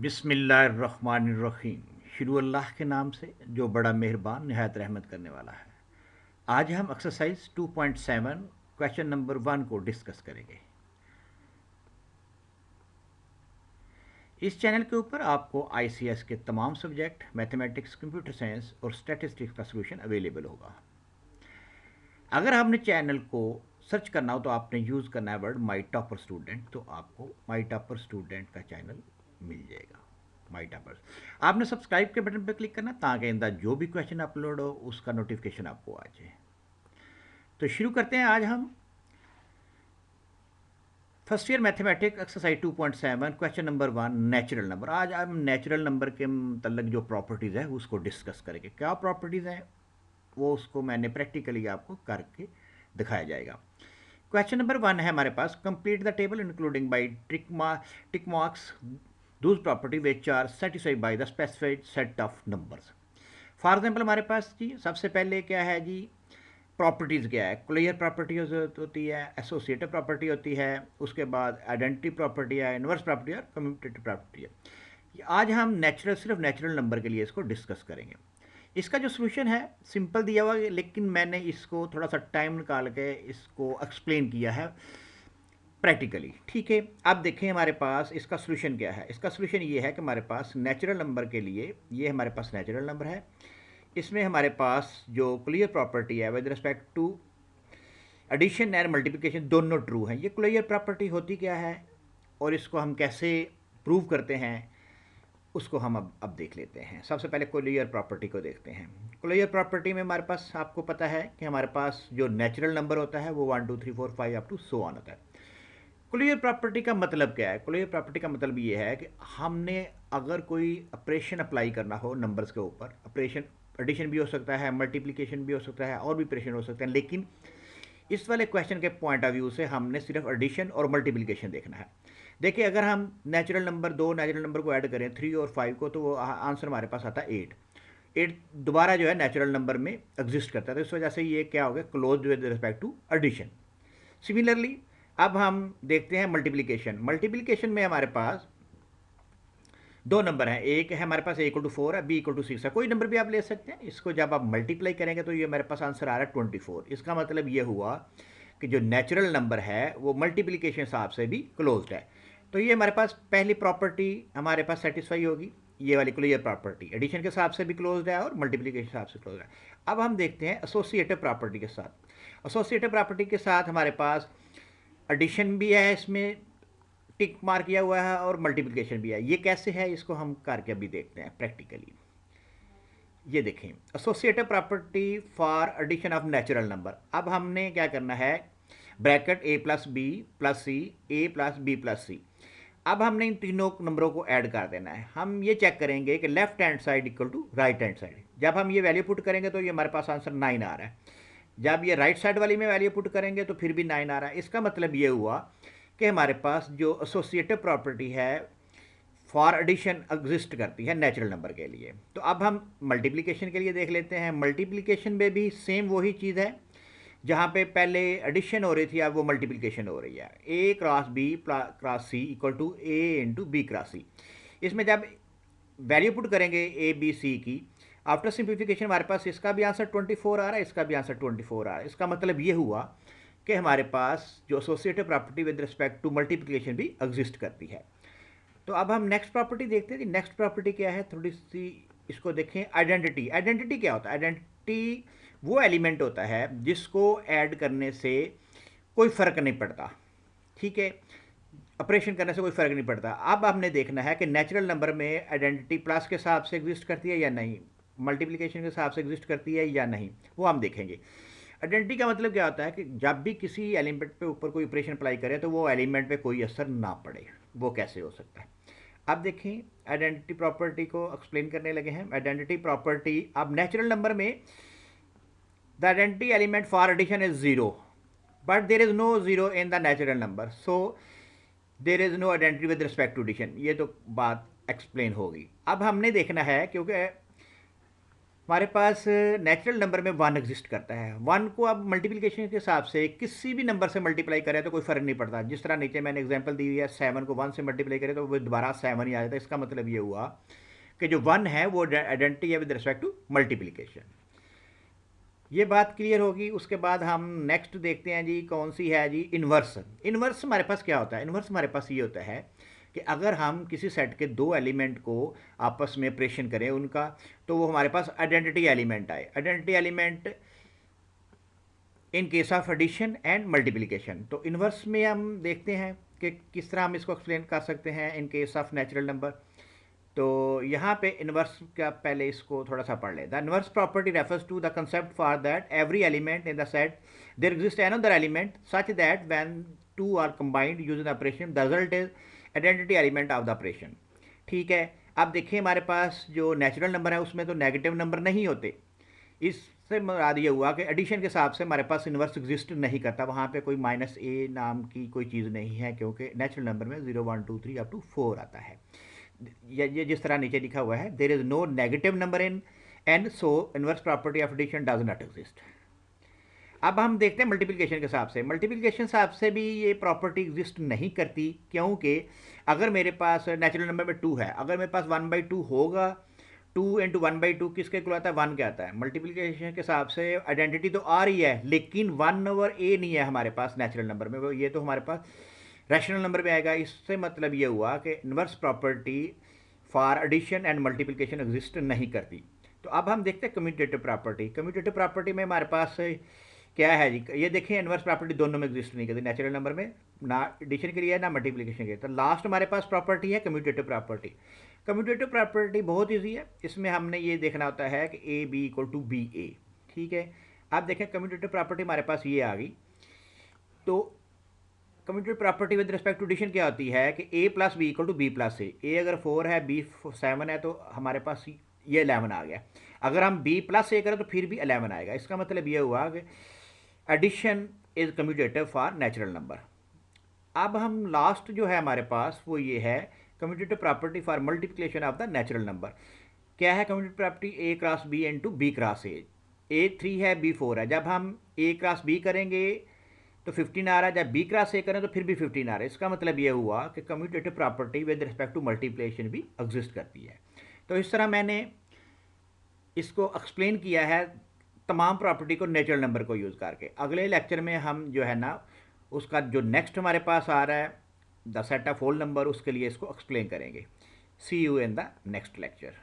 बिस्मिल्लाहिर्रहमानिर्रहीम। शुरू अल्लाह के नाम से जो बड़ा मेहरबान निहायत रहमत करने वाला है। आज हम एक्सरसाइज 2.7 क्वेश्चन नंबर 1 को डिस्कस करेंगे। इस चैनल के ऊपर आपको आईसीएस के तमाम सब्जेक्ट, मैथमेटिक्स, कंप्यूटर साइंस और स्टैटिस्टिक्स का सोल्यूशन अवेलेबल होगा। अगर आपने चैनल को सर्च करना हो तो आपने यूज़ करना है वर्ड माई टॉपर स्टूडेंट, तो आपको माई टॉपर स्टूडेंट का चैनल मिल जाएगा। माई टॉपर्स आपने सब्सक्राइब के बटन पर क्लिक करना ताकि इंदा जो भी क्वेश्चन अपलोड हो उसका नोटिफिकेशन आपको आ जाए। तो शुरू करते हैं। आज हम first year mathematics exercise 2.7 question number 1 natural number. आज हम नेचुरल नंबर के मतलब जो प्रॉपर्टीज़ है उसको डिस्कस करेंगे। क्या प्रॉपर्टीज़ हैं वो उसको मैंने प्रैक्टिकली आपको करके दिखाया जाएगा। क्वेश्चन नंबर 1 है हमारे पास, complete the table including by tick marks those property which are satisfied by the specified set of numbers. For example हमारे पास जी सबसे पहले क्या है जी, प्रॉपर्टीज़ क्या है। क्लियर प्रॉपर्टी होती है, एसोसिएटिव प्रॉपर्टी होती है, उसके बाद आइडेंटिटी प्रॉपर्टी है, इनवर्स प्रॉपर्टी और कम्यूटेटिव प्रॉपर्टी है। आज हम सिर्फ नेचुरल नंबर के लिए इसको डिस्कस करेंगे। इसका जो सोल्यूशन है सिंपल दिया हुआ है, लेकिन मैंने इसको थोड़ा सा टाइम निकाल के इसको एक्सप्लेन किया है प्रैक्टिकली। ठीक है, अब देखें हमारे पास इसका सोल्यूशन क्या है। इसका सोल्यूशन ये है कि हमारे पास नेचुरल नंबर के लिए, ये हमारे पास नेचुरल नंबर है, इसमें हमारे पास जो क्लियर प्रॉपर्टी है with respect to addition and multiplication दोनों ट्रू हैं। ये क्लियर प्रॉपर्टी होती क्या है और इसको हम कैसे प्रूव करते हैं उसको हम अब देख लेते हैं। सबसे पहले क्लियर प्रॉपर्टी को देखते हैं। क्लियर प्रॉपर्टी में हमारे पास आपको पता है कि हमारे पास जो नेचुरल नंबर होता है वो 1 2 3 4 5 अप टू सो ऑन होता है। क्लियर प्रॉपर्टी का मतलब क्या है? क्लियर प्रॉपर्टी का मतलब ये है कि हमने अगर कोई ऑपरेशन अप्लाई करना हो नंबर्स के ऊपर, ऑपरेशन एडिशन भी हो सकता है, मल्टीप्लिकेशन भी हो सकता है और भी ऑपरेशन हो सकते हैं, लेकिन इस वाले क्वेश्चन के पॉइंट ऑफ व्यू से हमने सिर्फ एडिशन और मल्टीप्लिकेशन देखना है। देखिए, अगर हम नेचुरल नंबर दो नेचुरल नंबर को ऐड करें 3 और 5 को, तो वो आंसर हमारे पास आता है 8। 8 दोबारा जो है नेचुरल नंबर में एग्जिस्ट करता है, तो इस वजह से ये क्या हो गया, close with respect to addition. Similarly अब हम देखते हैं मल्टीप्लिकेशन। मल्टीप्लिकेशन में हमारे पास दो नंबर हैं, एक है हमारे पास a = 4 है, b = 6 है। कोई नंबर भी आप ले सकते हैं। इसको जब आप मल्टीप्लाई करेंगे तो ये मेरे पास आंसर आ रहा है 24। इसका मतलब ये हुआ कि जो नेचुरल नंबर है वो मल्टीप्लिकेशन हिसाब से भी क्लोज्ड है। तो ये हमारे पास पहली प्रॉपर्टी हमारे पास सेटिस्फाई होगी, ये वाली क्लियर प्रॉपर्टी एडिशन के हिसाब से भी क्लोज्ड है और मल्टीप्लिकेशन के हिसाब से क्लोज है। अब हम देखते हैं एसोसिएटिव प्रॉपर्टी के साथ। एसोसिएटिव प्रॉपर्टी के साथ हमारे पास एडिशन भी है, इसमें टिक मार्क किया हुआ है, और मल्टीप्लिकेशन भी है। ये कैसे है इसको हम करके अभी देखते हैं प्रैक्टिकली। ये देखें, associative property for addition of natural number. अब हमने क्या करना है, ब्रैकेट a+b+c a+b+c। अब हमने इन तीनों नंबरों को ऐड कर देना है। हम ये चेक करेंगे कि left hand side equal to right hand side. जब हम ये वैल्यू पुट करेंगे तो ये हमारे पास आंसर 9 आ रहा है। जब ये राइट साइड वाली में वैल्यू पुट करेंगे तो फिर भी 9 आ रहा है। इसका मतलब ये हुआ कि हमारे पास जो एसोसिएटिव प्रॉपर्टी है फॉर एडिशन एग्जिस्ट करती है नेचुरल नंबर के लिए। तो अब हम मल्टीप्लिकेशन के लिए देख लेते हैं। मल्टीप्लिकेशन में भी सेम वही चीज़ है, जहाँ पे पहले एडिशन हो रही थी अब वो मल्टीप्लिकेशन हो रही है। a×b+c=a×b×c। इसमें जब वैल्यू पुट करेंगे a b c की, आफ्टर सिंप्लीफिकेशन हमारे पास इसका भी आंसर 24 आ रहा है, इसका भी आंसर 24 आ रहा है। इसका मतलब ये हुआ कि हमारे पास जो associative property with respect to multiplication भी एग्जिस्ट करती है। तो अब हम नेक्स्ट प्रॉपर्टी देखते हैं। नेक्स्ट प्रॉपर्टी क्या है, थोड़ी सी इसको देखें। आइडेंटिटी। आइडेंटिटी क्या होता है? आइडेंटिटी वो एलिमेंट होता है जिसको ऐड करने से कोई फ़र्क नहीं पड़ता। ठीक है, ऑपरेशन करने से कोई फ़र्क नहीं पड़ता। अब हमने देखना है कि नेचुरल नंबर में आइडेंटिटी प्लस के हिसाब से एग्जिस्ट करती है या नहीं, मल्टीप्लिकेशन के हिसाब से एग्जिस्ट करती है या नहीं, वो हम देखेंगे। आइडेंटिटी का मतलब क्या होता है कि जब भी किसी एलिमेंट पे ऊपर कोई ऑपरेशन अप्लाई करें तो वो एलिमेंट पे कोई असर ना पड़े। वो कैसे हो सकता है? अब देखें, आइडेंटिटी प्रॉपर्टी को एक्सप्लेन करने लगे हैं। आइडेंटिटी प्रॉपर्टी, अब नेचुरल नंबर में the identity element for addition is 0, but there is no 0 in the natural number, so there is no identity with respect to addition. ये तो बात एक्सप्लेन होगी। अब हमने देखना है, क्योंकि हमारे पास नेचुरल नंबर में वन एग्जिस्ट करता है। वन को आप मल्टीप्लिकेशन के हिसाब से किसी भी नंबर से मल्टीप्लाई करें तो कोई फ़र्क नहीं पड़ता। जिस तरह नीचे मैंने एग्जांपल दी हुई है, सेवन को वन से मल्टीप्लाई करें तो वो दोबारा सेवन ही आ जाता है। इसका मतलब ये हुआ कि जो वन है वो आइडेंटिटी है विद रिस्पेक्ट टू मल्टीप्लिकेशन। ये बात क्लियर होगी। उसके बाद हम नेक्स्ट देखते हैं जी, कौन सी है जी, इन्वर्स। इन्वर्स हमारे पास क्या होता है? इन्वर्स हमारे पास ये होता है कि अगर हम किसी सेट के दो एलिमेंट को आपस में ऑपरेशन करें उनका, तो वो हमारे पास आइडेंटिटी एलिमेंट आए। Identity element in case of addition and multiplication. तो इन्वर्स में हम देखते हैं कि किस तरह हम इसको एक्सप्लेन कर सकते हैं इन केस ऑफ नेचुरल नंबर। तो यहाँ पे इन्वर्स का पहले इसको थोड़ा सा पढ़ ले। The inverse property refers to the concept for that every element in the set there exist another element such that when two are combined using the operation the result is identity element of the operation. ठीक है, अब देखिए हमारे पास जो natural number है उसमें तो नेगेटिव नंबर नहीं होते। इससे मुराद ये हुआ कि एडिशन के हिसाब से हमारे पास इन्वर्स एग्जिस्ट नहीं करता। वहाँ पे कोई माइनस ए नाम की कोई चीज़ नहीं है, क्योंकि नेचुरल नंबर में 0 1 2 3 अप टू 4 आता है। ये जिस तरह नीचे लिखा हुआ है, there is no negative number in N, so inverse property of addition does not exist. अब हम देखते हैं मल्टीप्लिकेशन के हिसाब से। मल्टीप्लिकेशन हिसाब से भी ये प्रॉपर्टी एग्जिस्ट नहीं करती, क्योंकि अगर मेरे पास नेचुरल नंबर में 2 है, अगर मेरे पास 1/2 होगा, 2 इंटू 1/2 किसके इक्वल आता है? 1 के आता है। मल्टीप्लिकेशन के हिसाब से आइडेंटिटी तो आ रही है, लेकिन 1/a नहीं है हमारे पास नेचुरल नंबर में, ये तो हमारे पास रैशनल नंबर में आएगा। इससे मतलब ये हुआ कि inverse property for addition and multiplication exist नहीं करती। तो अब हम देखते हैं कम्यूटेटिव प्रॉपर्टी। कम्यूटेटिव प्रॉपर्टी में हमारे पास क्या है जी, ये देखें, इन्वर्स प्रॉपर्टी दोनों में एग्जिस्ट नहीं करती, नेचुरल नंबर में ना एडिशन के लिए ना मल्टीप्लिकेशन के लिए। तो लास्ट हमारे पास प्रॉपर्टी है कम्यूटेटिव प्रॉपर्टी। कम्यूटेटिव प्रॉपर्टी बहुत ईजी है। इसमें हमने ये देखना होता है कि A B equal to B A. ठीक है, आप देखें कम्यूटेटिव प्रॉपर्टी हमारे पास ये आ गई। तो commutative property with respect to addition क्या होती है कि A plus B equal to B plus A अगर 4 है, बी 7 है, तो हमारे पास ये 11 आ गया। अगर हम बी प्लस ए करें तो फिर भी 11 आएगा। इसका मतलब ये हुआ कि addition is commutative for natural number. अब हम लास्ट जो है हमारे पास वो ये है commutative property for multiplication of the natural number. क्या है commutative property? A cross B into B cross A 3 है, बी 4 है। जब हम ए क्रॉस बी करेंगे तो 15 आ रहा है, जब बी क्रॉस ए करें तो फिर भी 15 आ रहा है। इसका मतलब ये हुआ कि commutative property with respect to multiplication भी एग्जिस्ट करती है। तो इस तरह मैंने इसको एक्सप्लेन किया है तमाम प्रॉपर्टी को नेचुरल नंबर को यूज़ करके। अगले लेक्चर में हम जो है ना उसका जो नेक्स्ट हमारे पास आ रहा है the set of whole number, उसके लिए इसको एक्सप्लेन करेंगे। See you in the next lecture.